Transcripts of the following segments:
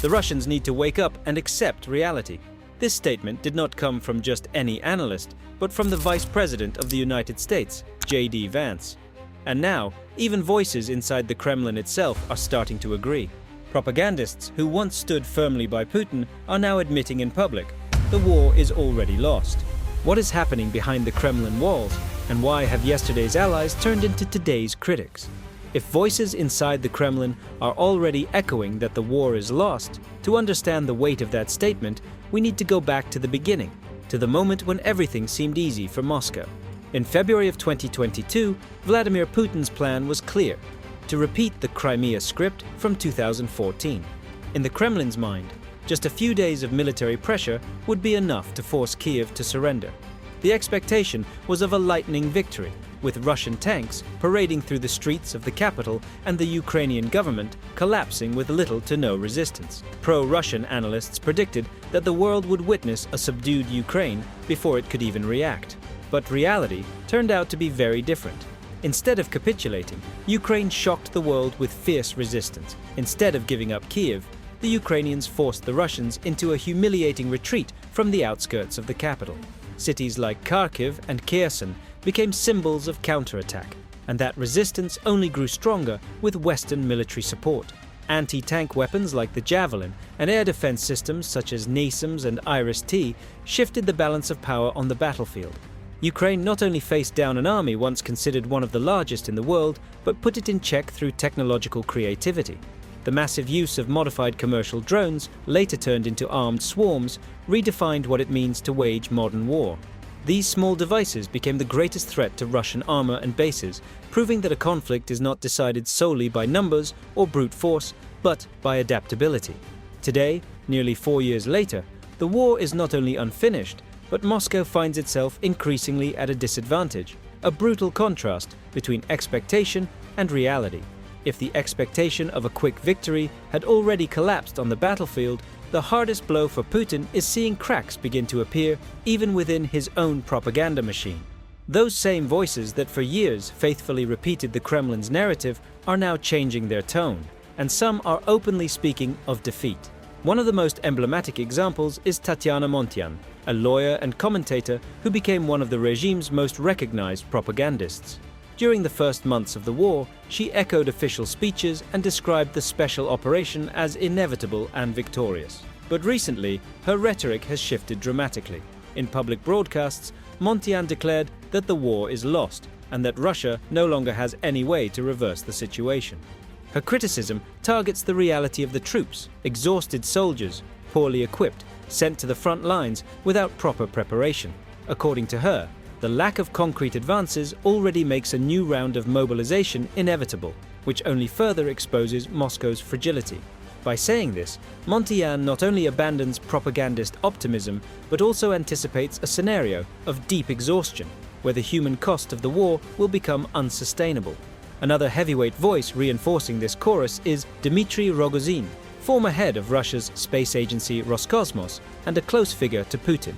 The Russians need to wake up and accept reality. This statement did not come from just any analyst, but from the Vice President of the United States, J.D. Vance. And now, even voices inside the Kremlin itself are starting to agree. Propagandists who once stood firmly by Putin are now admitting in public the war is already lost. What is happening behind the Kremlin walls, and why have yesterday's allies turned into today's critics? If voices inside the Kremlin are already echoing that the war is lost, to understand the weight of that statement, we need to go back to the beginning, to the moment when everything seemed easy for Moscow. In February of 2022, Vladimir Putin's plan was clear: to repeat the Crimea script from 2014. In the Kremlin's mind, just a few days of military pressure would be enough to force Kiev to surrender. The expectation was of a lightning victory, with Russian tanks parading through the streets of the capital and the Ukrainian government collapsing with little to no resistance. Pro-Russian analysts predicted that the world would witness a subdued Ukraine before it could even react. But reality turned out to be very different. Instead of capitulating, Ukraine shocked the world with fierce resistance. Instead of giving up Kiev, the Ukrainians forced the Russians into a humiliating retreat from the outskirts of the capital. Cities like Kharkiv and Kherson became symbols of counterattack, and that resistance only grew stronger with Western military support. Anti-tank weapons like the Javelin and air defense systems such as NASAMS and Iris-T shifted the balance of power on the battlefield. Ukraine not only faced down an army once considered one of the largest in the world, but put it in check through technological creativity. The massive use of modified commercial drones, later turned into armed swarms, redefined what it means to wage modern war. These small devices became the greatest threat to Russian armor and bases, proving that a conflict is not decided solely by numbers or brute force, but by adaptability. Today, nearly 4 years later, the war is not only unfinished, but Moscow finds itself increasingly at a disadvantage, a brutal contrast between expectation and reality. If the expectation of a quick victory had already collapsed on the battlefield, the hardest blow for Putin is seeing cracks begin to appear even within his own propaganda machine. Those same voices that for years faithfully repeated the Kremlin's narrative are now changing their tone, and some are openly speaking of defeat. One of the most emblematic examples is Tatyana Montyan, a lawyer and commentator who became one of the regime's most recognized propagandists. During the first months of the war, she echoed official speeches and described the special operation as inevitable and victorious. But recently, her rhetoric has shifted dramatically. In public broadcasts, Montyan declared that the war is lost and that Russia no longer has any way to reverse the situation. Her criticism targets the reality of the troops, exhausted soldiers, poorly equipped, sent to the front lines without proper preparation. According to her, the lack of concrete advances already makes a new round of mobilization inevitable, which only further exposes Moscow's fragility. By saying this, Montyan not only abandons propagandist optimism, but also anticipates a scenario of deep exhaustion, where the human cost of the war will become unsustainable. Another heavyweight voice reinforcing this chorus is Dmitry Rogozin, former head of Russia's space agency Roscosmos and a close figure to Putin.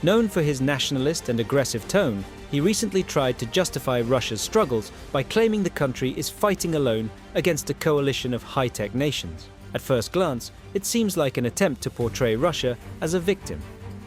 Known for his nationalist and aggressive tone, he recently tried to justify Russia's struggles by claiming the country is fighting alone against a coalition of high-tech nations. At first glance, it seems like an attempt to portray Russia as a victim.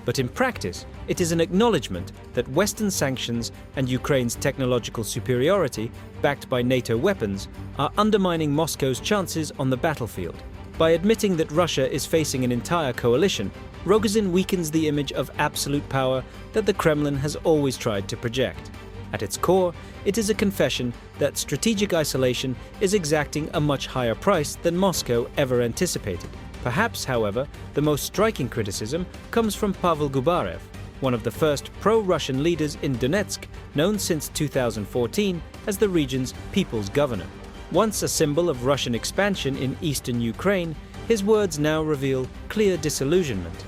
But in practice, it is an acknowledgement that Western sanctions and Ukraine's technological superiority, backed by NATO weapons, are undermining Moscow's chances on the battlefield. By admitting that Russia is facing an entire coalition, Rogozin weakens the image of absolute power that the Kremlin has always tried to project. At its core, it is a confession that strategic isolation is exacting a much higher price than Moscow ever anticipated. Perhaps, however, the most striking criticism comes from Pavel Gubarev, one of the first pro-Russian leaders in Donetsk, known since 2014 as the region's people's governor. Once a symbol of Russian expansion in eastern Ukraine, his words now reveal clear disillusionment.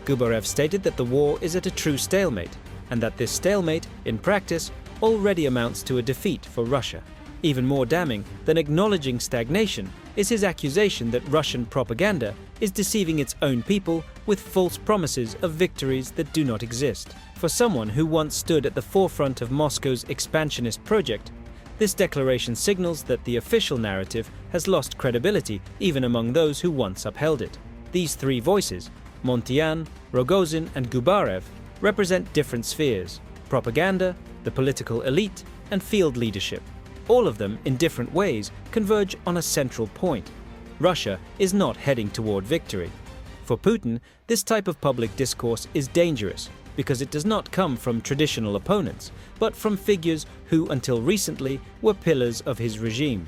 Gubarev stated that the war is at a true stalemate, and that this stalemate, in practice, already amounts to a defeat for Russia. Even more damning than acknowledging stagnation is his accusation that Russian propaganda is deceiving its own people with false promises of victories that do not exist. For someone who once stood at the forefront of Moscow's expansionist project, this declaration signals that the official narrative has lost credibility even among those who once upheld it. These three voices, Montyan, Rogozin, and Gubarev, represent different spheres: propaganda, the political elite, and field leadership. All of them, in different ways, converge on a central point: Russia is not heading toward victory. For Putin, this type of public discourse is dangerous because it does not come from traditional opponents, but from figures who, until recently, were pillars of his regime.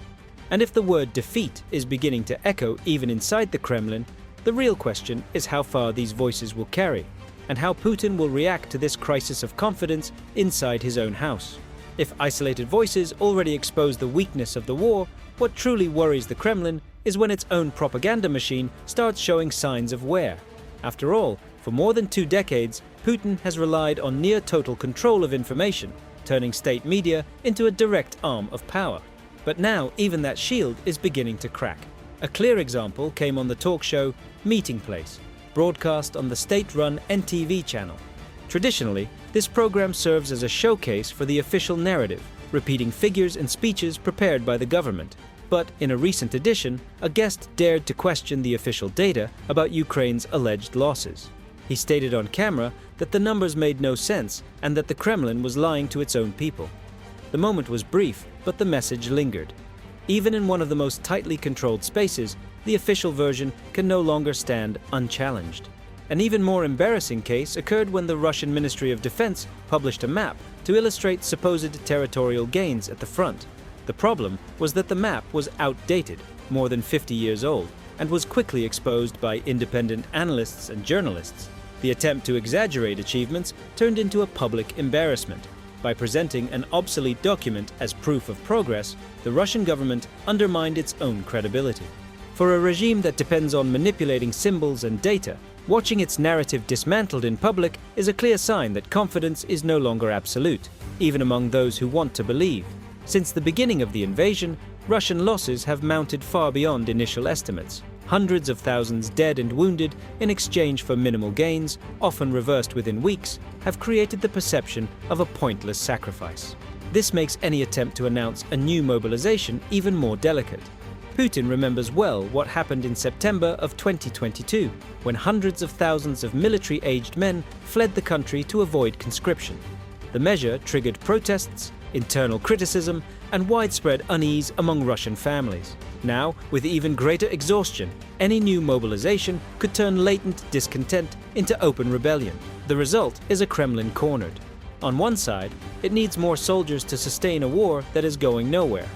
And if the word defeat is beginning to echo even inside the Kremlin, the real question is how far these voices will carry, and how Putin will react to this crisis of confidence inside his own house. If isolated voices already expose the weakness of the war, what truly worries the Kremlin is when its own propaganda machine starts showing signs of wear. After all, for more than 2 decades, Putin has relied on near-total control of information, turning state media into a direct arm of power. But now even that shield is beginning to crack. A clear example came on the talk show Meeting Place, broadcast on the state-run NTV channel. Traditionally, this program serves as a showcase for the official narrative, repeating figures and speeches prepared by the government. But in a recent edition, a guest dared to question the official data about Ukraine's alleged losses. He stated on camera that the numbers made no sense and that the Kremlin was lying to its own people. The moment was brief, but the message lingered. Even in one of the most tightly controlled spaces, the official version can no longer stand unchallenged. An even more embarrassing case occurred when the Russian Ministry of Defense published a map to illustrate supposed territorial gains at the front. The problem was that the map was outdated, more than 50 years old, and was quickly exposed by independent analysts and journalists. The attempt to exaggerate achievements turned into a public embarrassment. By presenting an obsolete document as proof of progress, the Russian government undermined its own credibility. For a regime that depends on manipulating symbols and data, watching its narrative dismantled in public is a clear sign that confidence is no longer absolute, even among those who want to believe. Since the beginning of the invasion, Russian losses have mounted far beyond initial estimates. Hundreds of thousands dead and wounded in exchange for minimal gains, often reversed within weeks, have created the perception of a pointless sacrifice. This makes any attempt to announce a new mobilization even more delicate. Putin remembers well what happened in September of 2022, when hundreds of thousands of military-aged men fled the country to avoid conscription. The measure triggered protests, internal criticism, and widespread unease among Russian families. Now, with even greater exhaustion, any new mobilization could turn latent discontent into open rebellion. The result is a Kremlin cornered. On one side, it needs more soldiers to sustain a war that is going nowhere.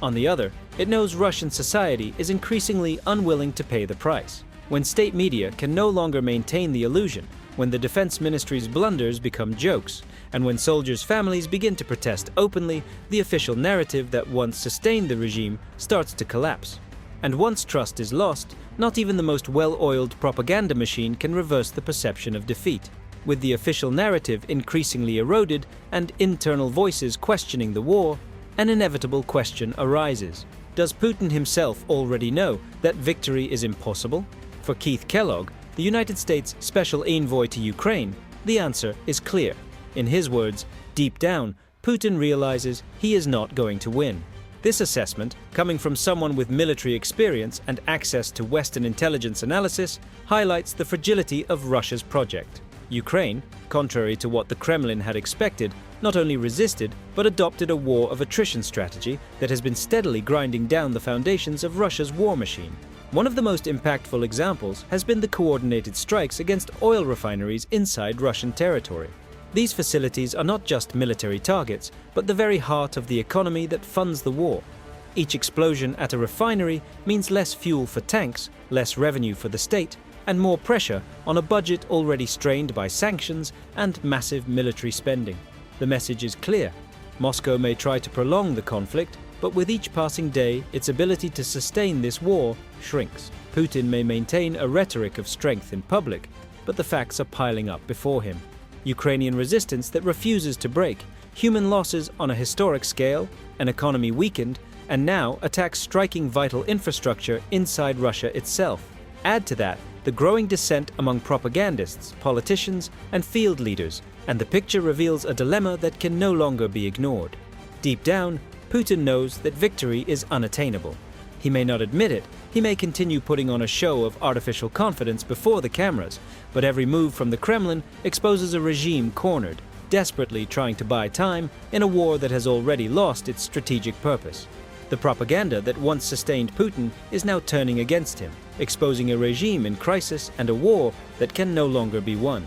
On the other, it knows Russian society is increasingly unwilling to pay the price. When state media can no longer maintain the illusion, when the defense ministry's blunders become jokes, and when soldiers' families begin to protest openly, the official narrative that once sustained the regime starts to collapse. And once trust is lost, not even the most well-oiled propaganda machine can reverse the perception of defeat. With the official narrative increasingly eroded and internal voices questioning the war, an inevitable question arises. Does Putin himself already know that victory is impossible? For Keith Kellogg, the United States Special Envoy to Ukraine, the answer is clear. In his words, deep down, Putin realizes he is not going to win. This assessment, coming from someone with military experience and access to Western intelligence analysis, highlights the fragility of Russia's project. Ukraine, contrary to what the Kremlin had expected, not only resisted, but adopted a war of attrition strategy that has been steadily grinding down the foundations of Russia's war machine. One of the most impactful examples has been the coordinated strikes against oil refineries inside Russian territory. These facilities are not just military targets, but the very heart of the economy that funds the war. Each explosion at a refinery means less fuel for tanks, less revenue for the state, and more pressure on a budget already strained by sanctions and massive military spending. The message is clear. Moscow may try to prolong the conflict, but with each passing day, its ability to sustain this war shrinks. Putin may maintain a rhetoric of strength in public, but the facts are piling up before him. Ukrainian resistance that refuses to break, human losses on a historic scale, an economy weakened, and now attacks striking vital infrastructure inside Russia itself. Add to that the growing dissent among propagandists, politicians, and field leaders, and the picture reveals a dilemma that can no longer be ignored. Deep down, Putin knows that victory is unattainable. He may not admit it, He may continue putting on a show of artificial confidence before the cameras, but every move from the Kremlin exposes a regime cornered, desperately trying to buy time in a war that has already lost its strategic purpose. The propaganda that once sustained Putin is now turning against him, exposing a regime in crisis and a war that can no longer be won.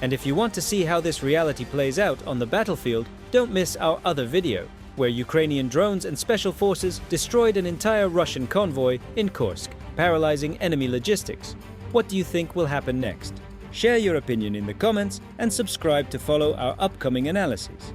And if you want to see how this reality plays out on the battlefield, don't miss our other video, where Ukrainian drones and special forces destroyed an entire Russian convoy in Kursk, paralyzing enemy logistics. What do you think will happen next? Share your opinion in the comments and subscribe to follow our upcoming analyses.